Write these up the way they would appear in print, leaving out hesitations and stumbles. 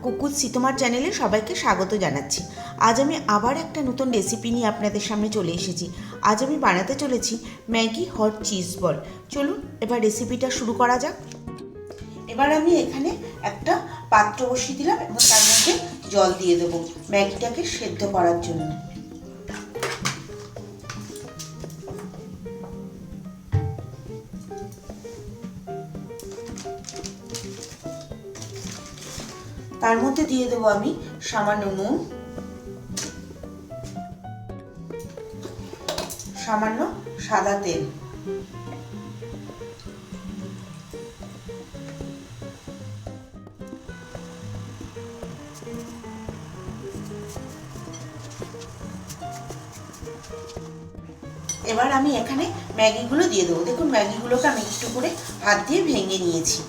কুকুর সিতমার চ্যানেলে সবাইকে স্বাগত জানাচ্ছি। আজ আমি আবার একটা নতুন রেসিপি নিয়ে আপনাদের সামনে চলে এসেছি। আজ আমি বানাতে চলেছি ম্যাগি হট চিজ বল। চলুন এবার রেসিপিটা শুরু করা যাক। এবার আমি এখানে একটা পাত্র বসিয়ে দিলাম এবং তার মধ্যে জল দিয়ে দেবো ম্যাগিটাকে সেদ্ধ করার জন্য। তার মধ্যে দিয়ে দেবো আমি সামান্য নুন, সামান্য সাদা তেল, এবার আমি এখানে ম্যাগিগুলো দিয়ে দেবো। দেখুন ম্যাগিগুলোকে আমি একটু করে হাত দিয়ে ভেঙে নিয়েছি।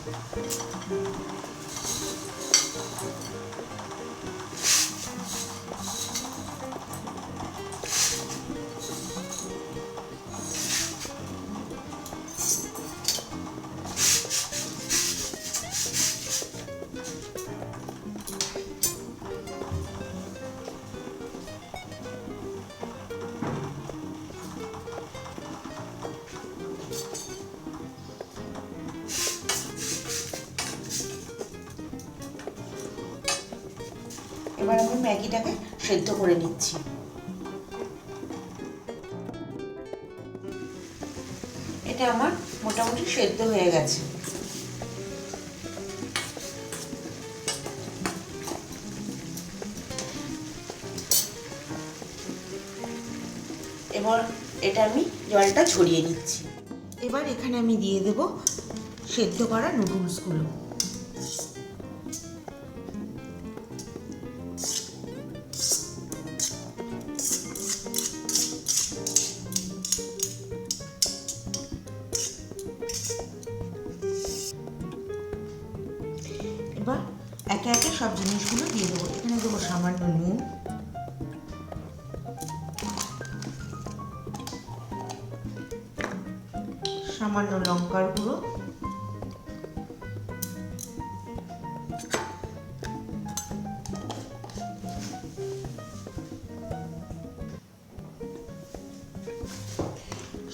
এবার আমি ম্যাগিটাকে সেদ্ধ করে নিচ্ছি। এটা আমার মোটামুটি সেদ্ধ হয়ে গেছে। এবার এটা আমি জলটা ঝরিয়ে নিচ্ছি। এবার এখানে আমি দিয়ে দেব সেদ্ধ করা নুডলসগুলো। এবার একে একে সব জিনিসগুলো দিয়ে দেবো। এখানে দেবো সামান্য নুন, সামান্য লঙ্কার গুঁড়ো,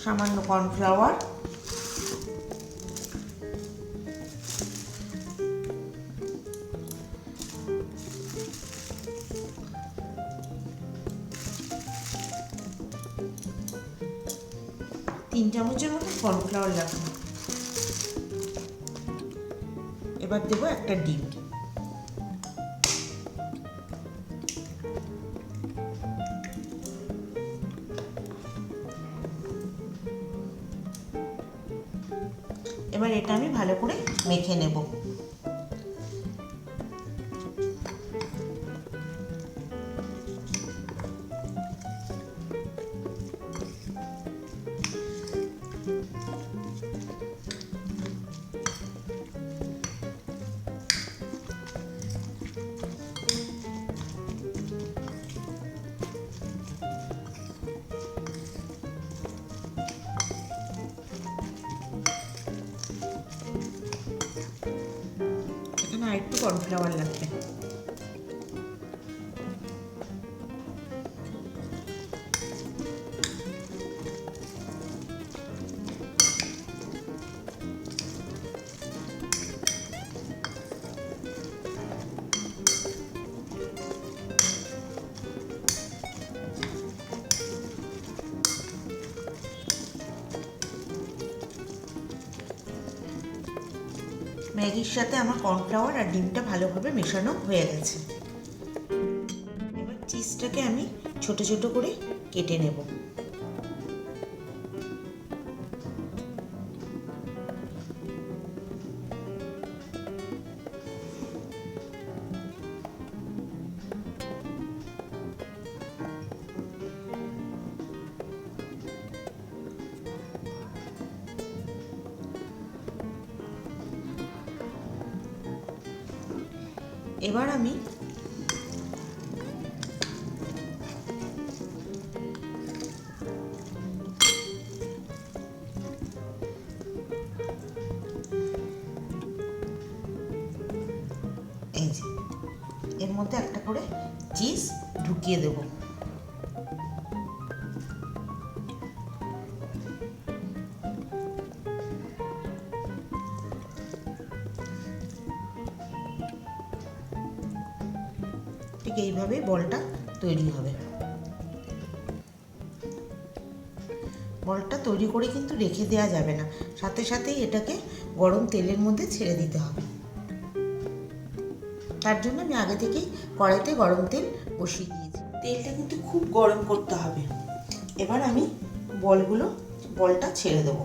সামান্য কর্নফ্লাওয়ার, তিন চামচের মতো কর্নফ্লাওয়ার লাগবে। এবার দেবো একটা ডিম। এবার এটা আমি ভালো করে মেখে নেব। আর একটু কর্নফ্লাওয়ার লাগবে। ম্যাগির সাথে আমার কর্নফ্লাওয়ার আর ডিমটা ভালোভাবে মেশানো হয়ে গেছে। এবার চিজটাকে আমি ছোট ছোট করে কেটে নেব। এবার আমি এই যে মধ্যে একটা করে চিজ ঢুকিয়ে দেব। ঠিক এইভাবে বলটা তৈরি হবে। বলটা তৈরি করে কিন্তু রেখে দেওয়া যাবে না, সাথে সাথেই এটাকে গরম তেলের মধ্যে ছেড়ে দিতে হবে। তার জন্য আমি আগে থেকেই কড়াইতে গরম তেল বসিয়ে দিয়েছি। তেলটা কিন্তু খুব গরম করতে হবে। এবার আমি বলটা ছেড়ে দেবো।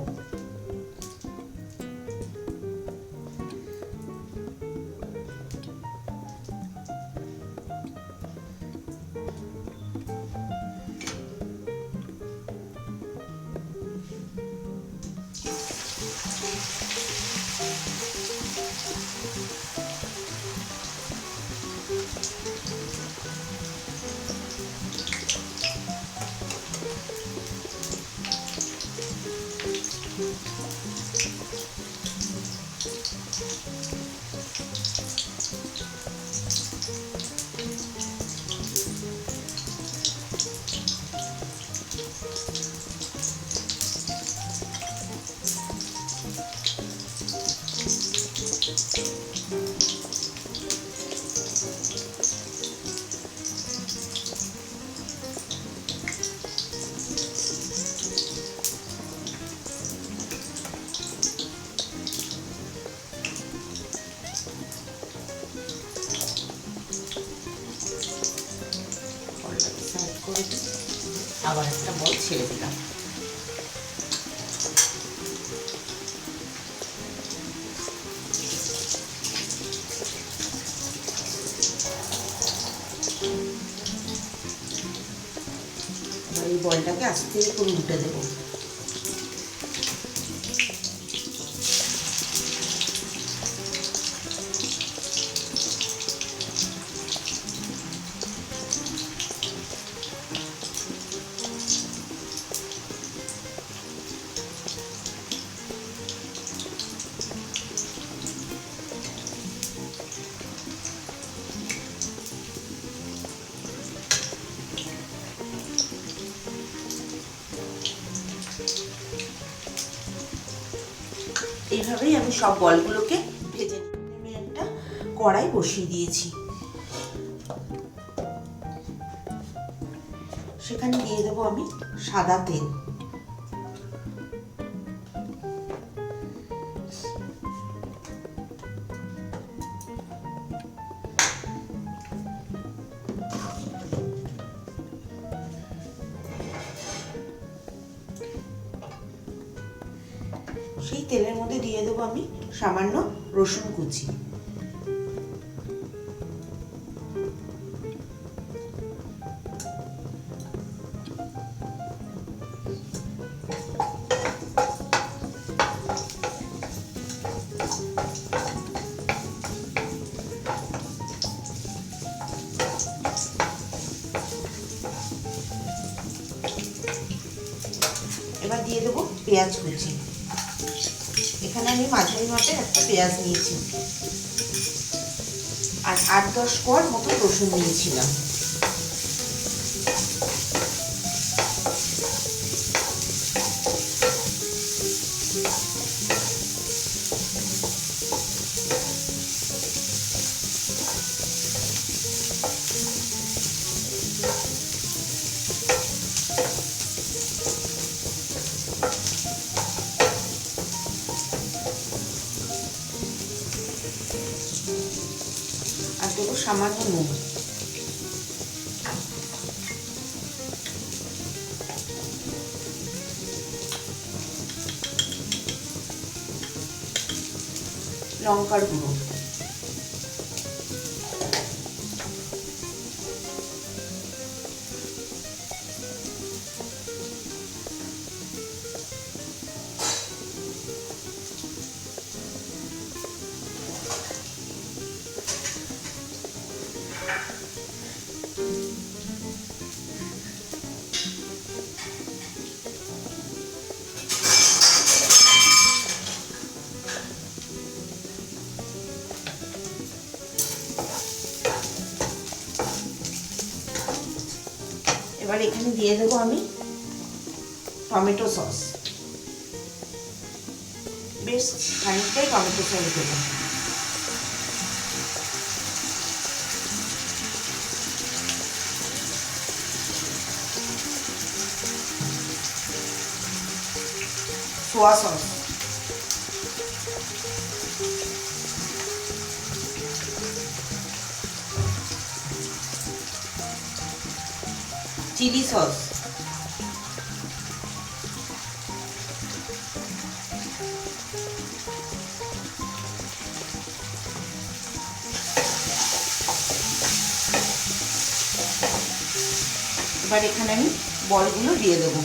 আবার একটা বল ছেড়ে দিলাম। এবার এই বলটাকে আস্তে করে উল্টে দেবো। এইভাবেই আমি সব বলগুলোকে ভেজে নিই। আমি একটা কড়াই বসিয়ে দিয়েছি, সেখানে দিয়ে দেবো আমি সাদা তেল। সেই তেলের মধ্যে দিয়ে দেবো আমি সামান্য রসুন কুচি। এবার দিয়ে দেবো পেঁয়াজ কুচি। এখানে আমি মাঝারি মাপের একটা পেঁয়াজ নিয়েছি আর 8-10 কোয়া মতো রসুন নিয়েছিলাম। আর দেবো সামান্য নুন। লঙ্কার গুঁড়ো। এখানে দিয়ে দেবো আমি টমেটো সস, বেশ খানিকটাই টমেটো সস দেবো। সোয়া সস, চিলি সস, এবার এখানে আমি বলগুলো দিয়ে দেবো।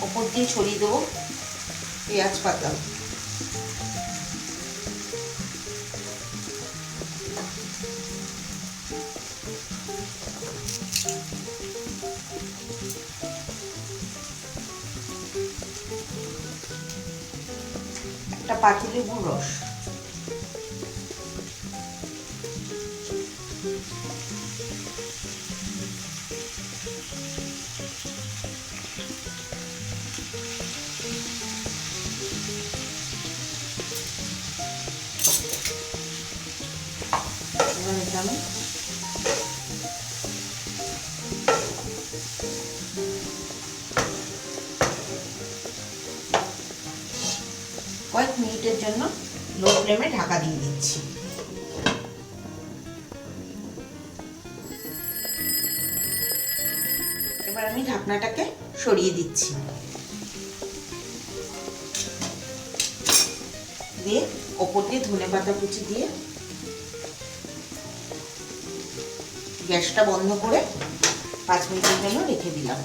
ওপর দিয়ে ছড়িয়ে দেবো পেঁয়াজ পাতা। একটা পাতিলেবুর রস, আমি কয়েক মিনিটের জন্য লো ফ্লেমে ঢাকা দিয়ে দিচ্ছি। এবার আমি ঢাকনাটাকে সরিয়ে দিচ্ছি, দিয়ে ওপর দিয়ে ধনেপাতা কুচি দিয়ে গ্যাসটা বন্ধ করে 5 মিনিটের জন্য রেখে দিলাম।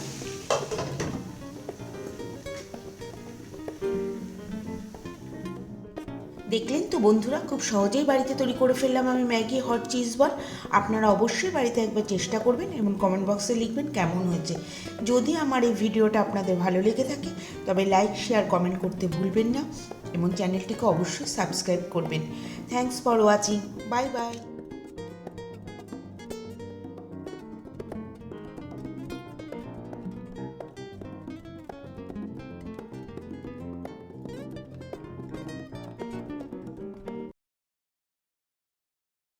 দেখলেন তো বন্ধুরা, খুব সহজেই বাড়িতে তৈরি করে ফেললাম আমি ম্যাগি হট চিজ বল। আপনারা অবশ্যই বাড়িতে একবার চেষ্টা করবেন এবং কমেন্ট বক্সে লিখবেন কেমন হয়েছে। যদি আমার এই ভিডিওটা আপনাদের ভালো লেগে থাকে তবে লাইক শেয়ার কমেন্ট করতে ভুলবেন না এবং চ্যানেলটিকে অবশ্যই সাবস্ক্রাইব করবেন। Thanks for watching, bye bye.